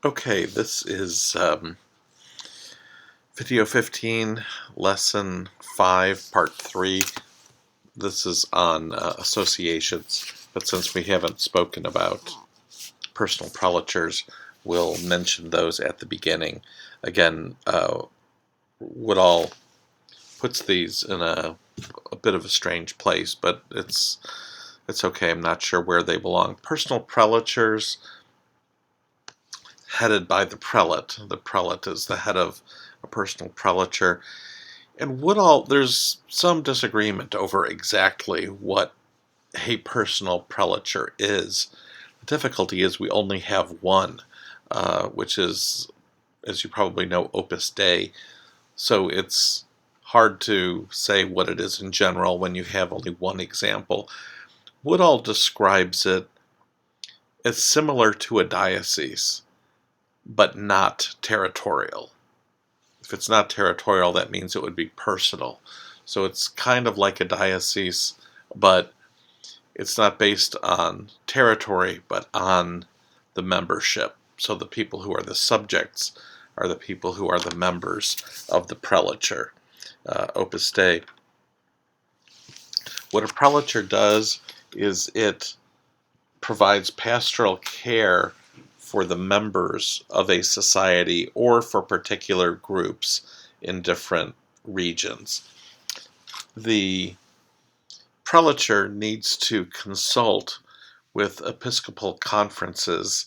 Okay, this is video 15, lesson 5, part 3. This is on associations, but since we haven't spoken about personal prelatures, we'll mention those at the beginning. Again, Woodall puts these in a bit of a strange place, but it's okay. I'm not sure where they belong. Personal prelatures headed by the prelate. The prelate is the head of a personal prelature. And Woodall, there's some disagreement over exactly what a personal prelature is. The difficulty is we only have one, which is, as you probably know, Opus Dei. So it's hard to say what it is in general when you have only one example. Woodall describes it as similar to a diocese, but not territorial. If it's not territorial, that means it would be personal. So it's kind of like a diocese, but it's not based on territory, but on the membership. So the people who are the subjects are the people who are the members of the prelature. Opus Dei. What a prelature does is it provides pastoral care for the members of a society or for particular groups in different regions. The prelature needs to consult with episcopal conferences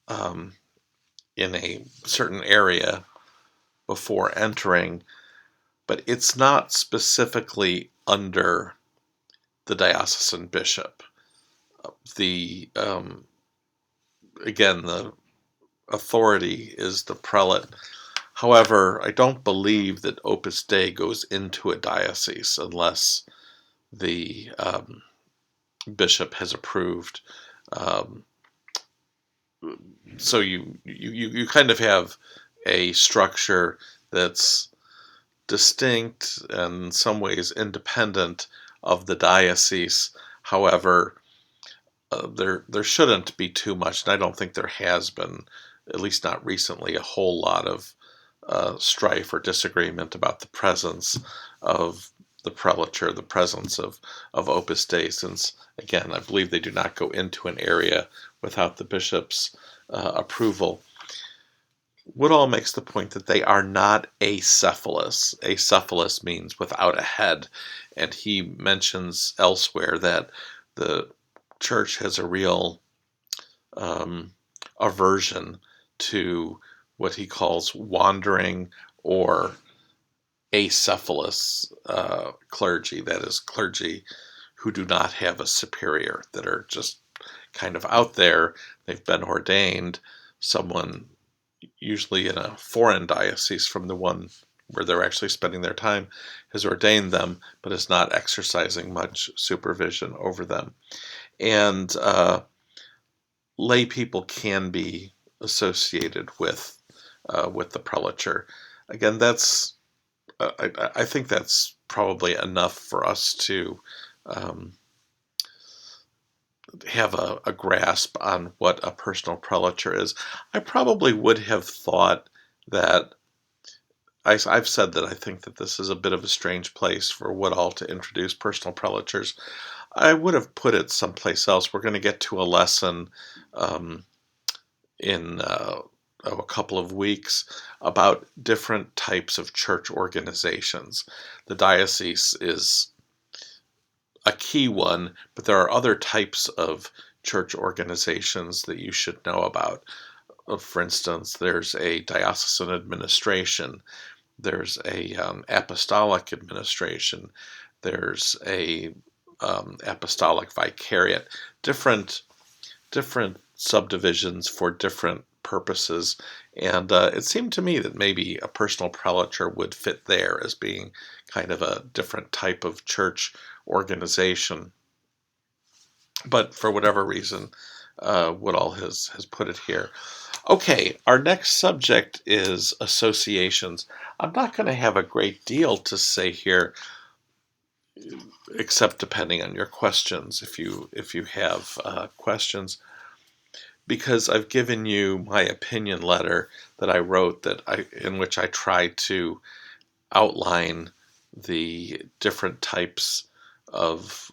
in a certain area before entering, but it's not specifically under the diocesan bishop. Again, the authority is the prelate. However, I don't believe that Opus Dei goes into a diocese unless the bishop has approved. So you kind of have a structure that's distinct and in some ways independent of the diocese. However, there shouldn't be too much, and I don't think there has been, at least not recently, a whole lot of strife or disagreement about the presence of the prelature, the presence of Opus Dei, since, again, I believe they do not go into an area without the bishop's approval. Woodall makes the point that they are not acephalous. Acephalous means without a head, and he mentions elsewhere that the church has a real aversion to what he calls wandering or acephalous clergy, that is, clergy who do not have a superior, that are just kind of out there. They've been ordained. Someone, usually in a foreign diocese from the one where they're actually spending their time, has ordained them, but is not exercising much supervision over them. And lay people can be associated with the prelature. Again, that's I think that's probably enough for us to have a grasp on what a personal prelature is. I probably would have thought that I've said that I think that this is a bit of a strange place for Woodall to introduce personal prelatures. I would have put it someplace else. We're going to get to a lesson in a couple of weeks about different types of church organizations. The diocese is a key one, but there are other types of church organizations that you should know about. For instance, there's a diocesan administration, there's a apostolic administration, there's a apostolic vicariate, different subdivisions for different purposes, and it seemed to me that maybe a personal prelature would fit there as being kind of a different type of church organization. But for whatever reason, Woodall has put it here. Okay, our next subject is associations. I'm not going to have a great deal to say here, except depending on your questions, if you have questions. because I've given you my opinion letter that I wrote in which I try to outline the different types of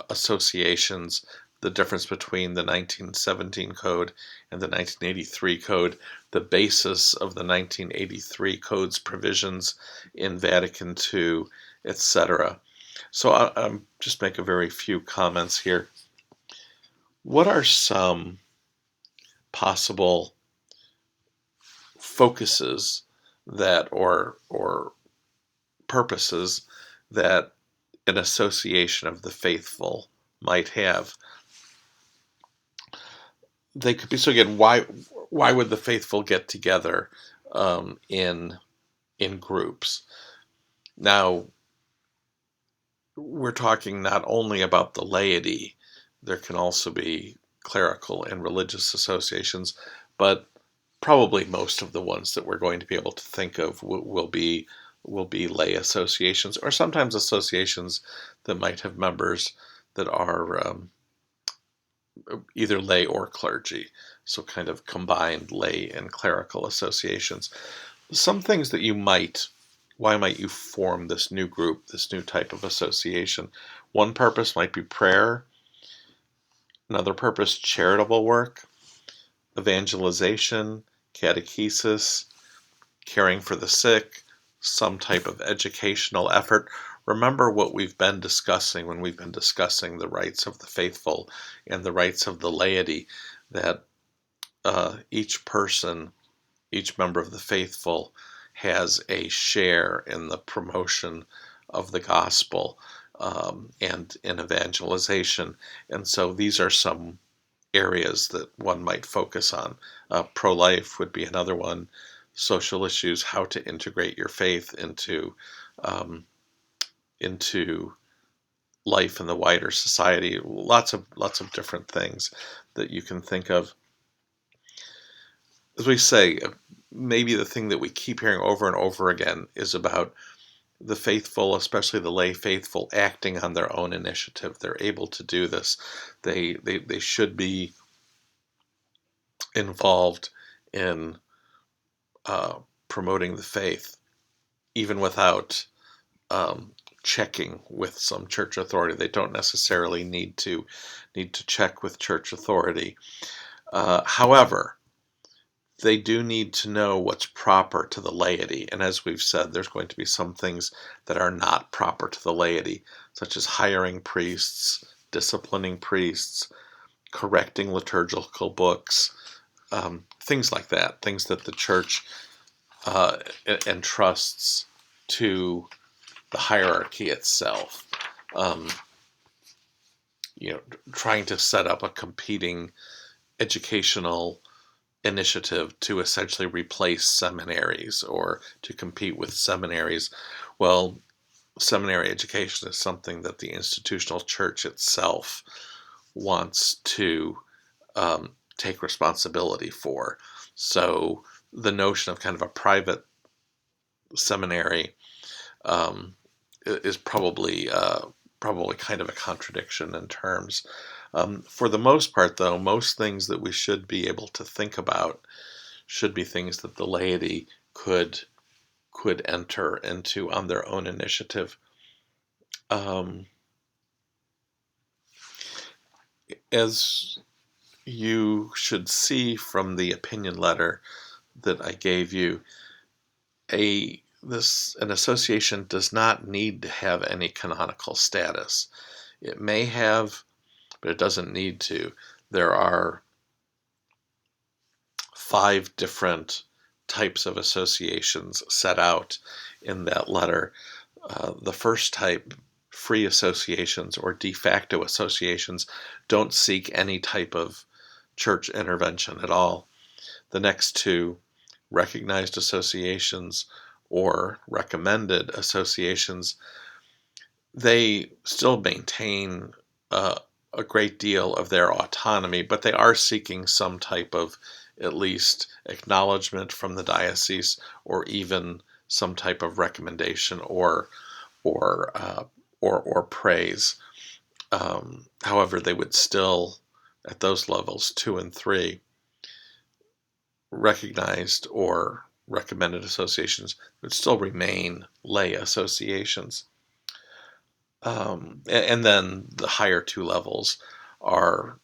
associations, the difference between the 1917 code and the 1983 code, the basis of the 1983 code's provisions in Vatican II, etc. So I'll just make a very few comments here. What are some possible focuses that or purposes that an association of the faithful might have? They could be, so again, why would the faithful get together in groups? Now, we're talking not only about the laity, there can also be clerical and religious associations, but probably most of the ones that we're going to be able to think of will be lay associations, or sometimes associations that might have members that are either lay or clergy, so kind of combined lay and clerical associations. Some things that why might you form this new group, this new type of association? One purpose might be prayer, another purpose charitable work, evangelization, catechesis, caring for the sick, some type of educational effort. Remember what we've been discussing when we've been discussing the rights of the faithful and the rights of the laity, that each person, each member of the faithful has a share in the promotion of the gospel and in evangelization. And so these are some areas that one might focus on. Pro-life would be another one. Social issues, how to integrate your faith into life in the wider society. Lots of different things that you can think of. As we say, maybe the thing that we keep hearing over and over again is about the faithful, especially the lay faithful, acting on their own initiative. They're able to do this. They should be involved in promoting the faith, even without checking with some church authority. They don't necessarily need to check with church authority. However, they do need to know what's proper to the laity. And as we've said, there's going to be some things that are not proper to the laity, such as hiring priests, disciplining priests, correcting liturgical books, things like that, things that the church entrusts to the hierarchy itself. Trying to set up a competing educational initiative to essentially replace seminaries or to compete with seminaries. Well, seminary education is something that the institutional church itself wants to take responsibility for. So the notion of kind of a private seminary is probably kind of a contradiction in terms. For the most part, though, most things that we should be able to think about should be things that the laity could enter into on their own initiative. As you should see from the opinion letter that I gave you, an association does not need to have any canonical status. It may have, but it doesn't need to. There are 5 different types of associations set out in that letter. The first type, free associations or de facto associations, don't seek any type of church intervention at all. The next 2, recognized associations or recommended associations, they still maintain a great deal of their autonomy, but they are seeking some type of at least acknowledgement from the diocese, or even some type of recommendation or praise. However, they would still at those levels 2 and 3, recognized or recommended associations would still remain lay associations. And then the higher 2 levels are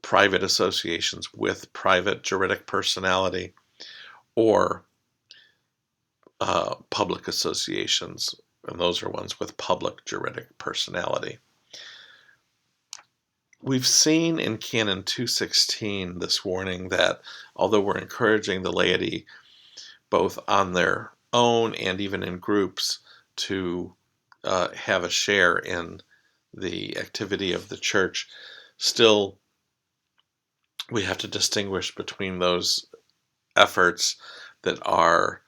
private associations with private juridic personality, or public associations, and those are ones with public juridic personality. We've seen in Canon 216 this warning that although we're encouraging the laity both on their own and even in groups to have a share in the activity of the church, still we have to distinguish between those efforts that are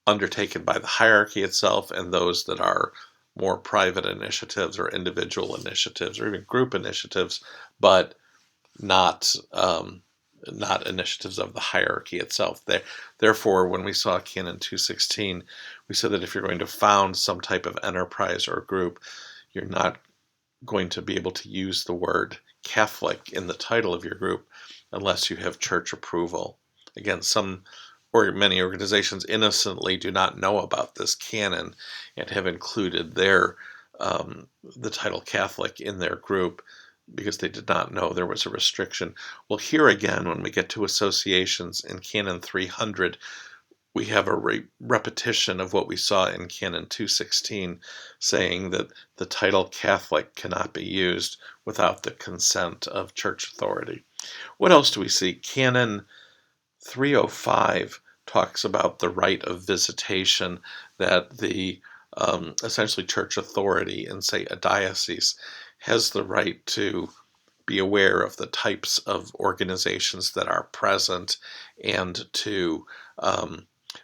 undertaken by the hierarchy itself and those that are more private initiatives or individual initiatives or even group initiatives, but not initiatives of the hierarchy itself. Therefore, when we saw Canon 216, we said that if you're going to found some type of enterprise or group, you're not going to be able to use the word Catholic in the title of your group unless you have church approval. Again, many organizations innocently do not know about this canon and have included the title Catholic in their group because they did not know there was a restriction. Well, here again, when we get to associations in Canon 300, we have a repetition of what we saw in Canon 216, saying that the title Catholic cannot be used without the consent of church authority. What else do we see? Canon 305 talks about the right of visitation, that the essentially church authority in, say, a diocese has the right to be aware of the types of organizations that are present and to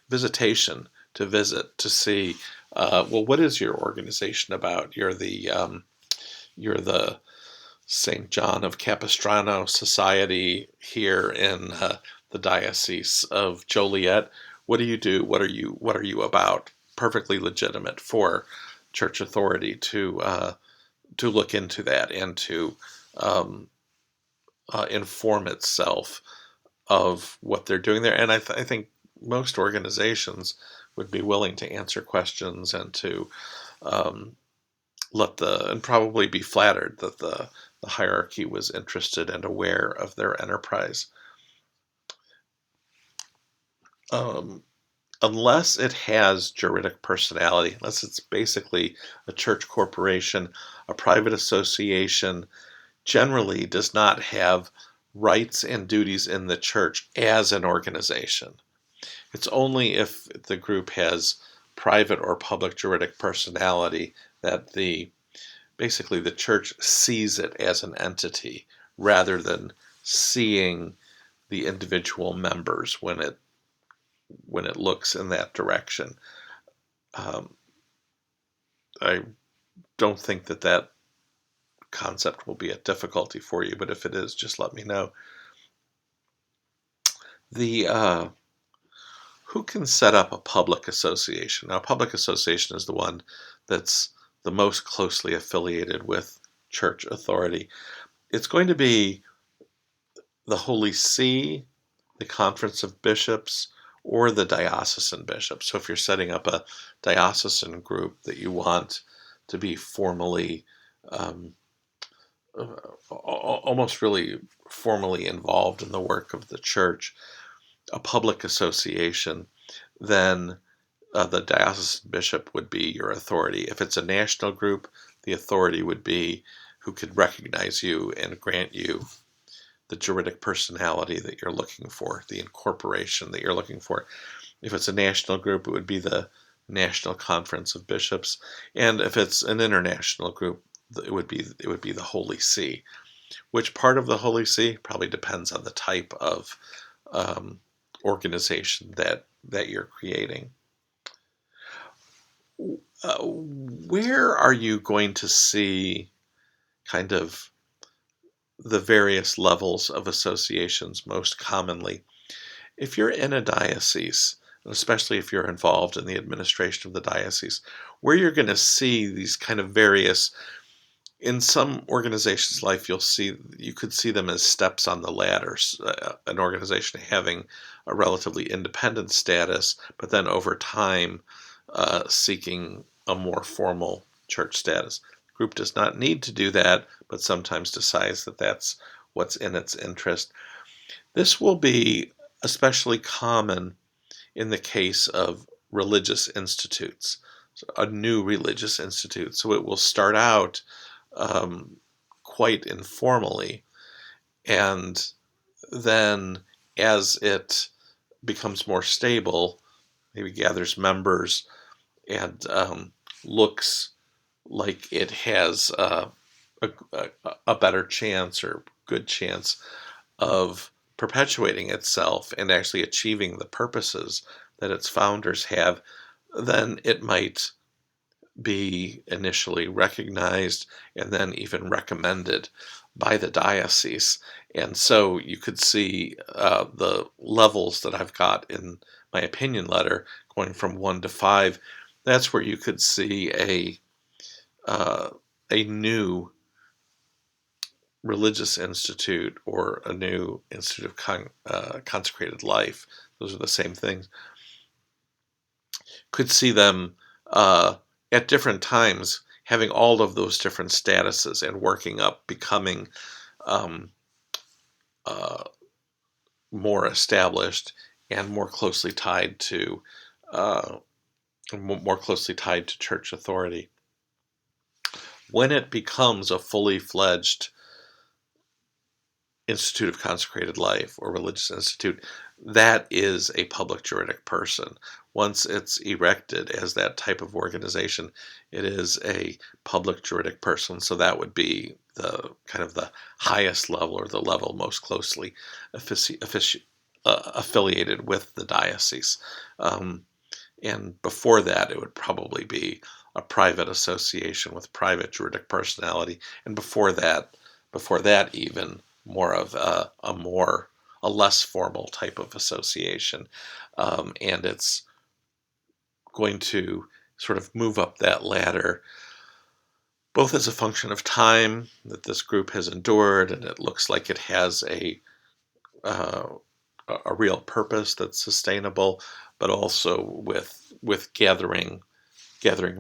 visitation, to visit, to see, well, what is your organization about? You're the St. John of Capistrano Society here in the Diocese of Joliet. What do you do? What are you about? Perfectly legitimate for church authority to look into that and to inform itself of what they're doing there. And I think most organizations would be willing to answer questions and to and probably be flattered that the hierarchy was interested and aware of their enterprise. Unless it has juridic personality, unless it's basically a church corporation, a private association generally does not have rights and duties in the church as an organization. It's only if the group has private or public juridic personality that basically the church sees it as an entity rather than seeing the individual members when it looks in that direction. I don't think that concept will be a difficulty for you, but if it is, just let me know. Who can set up a public association? Now, a public association is the one that's the most closely affiliated with church authority. It's going to be the Holy See, the Conference of Bishops, or the diocesan bishop. So if you're setting up a diocesan group that you want to be formally, almost really formally involved in the work of the church, a public association, then the diocesan bishop would be your authority. If it's a national group, the authority would be who could recognize you and grant you the juridic personality that you're looking for, the incorporation that you're looking for. If it's a national group, it would be the National Conference of Bishops, and if it's an international group, it would be the Holy See. Which part of the Holy See probably depends on the type of organization that you're creating. Where are you going to see kind of the various levels of associations most commonly? If you're in a diocese, and especially if you're involved in the administration of the diocese, where you're going to see these kind of various In some organizations' life, you could see them as steps on the ladder. An organization having a relatively independent status, but then over time seeking a more formal church status. The group does not need to do that, but sometimes decides that that's what's in its interest. This will be especially common in the case of religious institutes, a new religious institute. So it will start out quite informally, and then as it becomes more stable, maybe gathers members and looks like it has a better chance or good chance of perpetuating itself and actually achieving the purposes that its founders have, then it might be initially recognized and then even recommended by the diocese. And so you could see the levels that I've got in my opinion letter going from 1 to 5. That's where you could see a new religious institute or a new institute of consecrated life. Those are the same things. Could see them at different times having all of those different statuses and working up, becoming more established and more closely tied to church authority. When it becomes a fully fledged Institute of Consecrated Life or religious institute, that is a public juridic person. Once it's erected as that type of organization, it is a public juridic person. So that would be the kind of the highest level or the level most closely affiliated with the diocese. And before that, it would probably be a private association with private juridic personality. And before that even more of a less formal type of association. And it's going to sort of move up that ladder, both as a function of time that this group has endured, and it looks like it has a real purpose that's sustainable, but also with gathering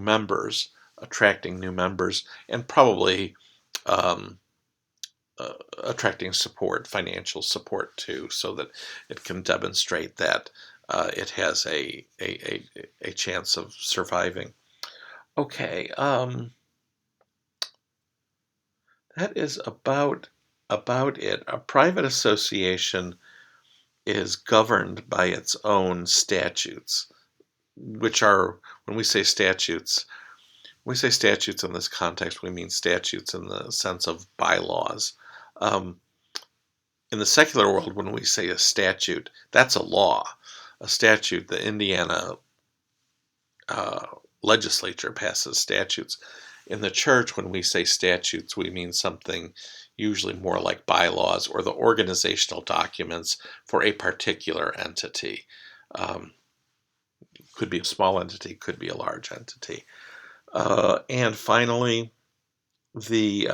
members, attracting new members, and probably attracting support, financial support too, so that it can demonstrate that it has a chance of surviving. Okay, that is about it. A private association is governed by its own statutes, which are, when we say statutes in this context, we mean statutes in the sense of bylaws. In the secular world, when we say a statute, that's a law. A statute, the Indiana legislature passes statutes. In the church, when we say statutes, we mean something usually more like bylaws or the organizational documents for a particular entity. Could be a small entity, could be a large entity. And finally, the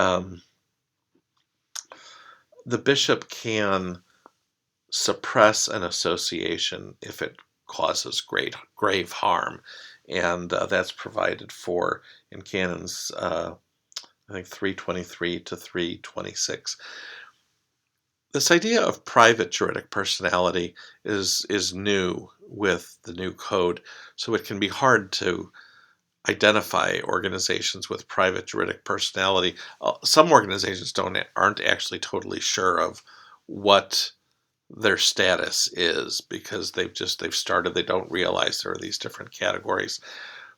bishop can suppress an association if it causes grave harm, and that's provided for in canons, I think 323 to 326. This idea of private juridic personality is new with the new code, so it can be hard to identify organizations with private juridic personality. Some organizations aren't actually totally sure of what their status is because they've started. They don't realize there are these different categories.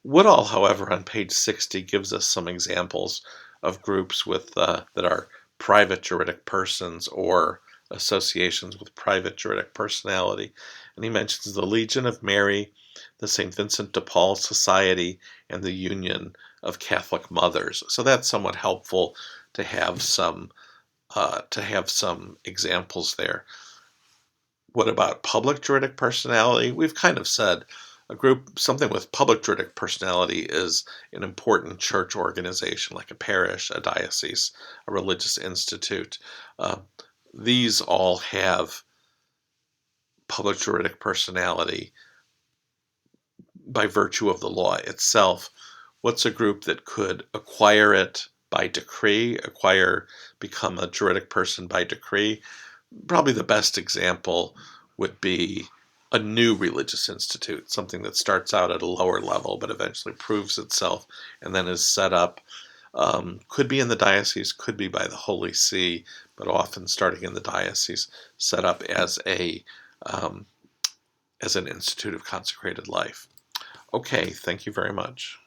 Woodall, however, on page 60 gives us some examples of groups with that are private juridic persons or associations with private juridic personality. And he mentions the Legion of Mary, the St. Vincent de Paul Society, and the Union of Catholic Mothers. So that's somewhat helpful to have some examples there. What about public juridic personality? We've kind of said A group, something with public juridic personality, is an important church organization like a parish, a diocese, a religious institute. Uh, these all have public juridic personality by virtue of the law itself. What's a group that could acquire it by decree, become a juridic person by decree? Probably the best example would be a new religious institute, something that starts out at a lower level but eventually proves itself and then is set up. Could be in the diocese, could be by the Holy See, but often starting in the diocese, set up as an institute of consecrated life. Okay, thank you very much.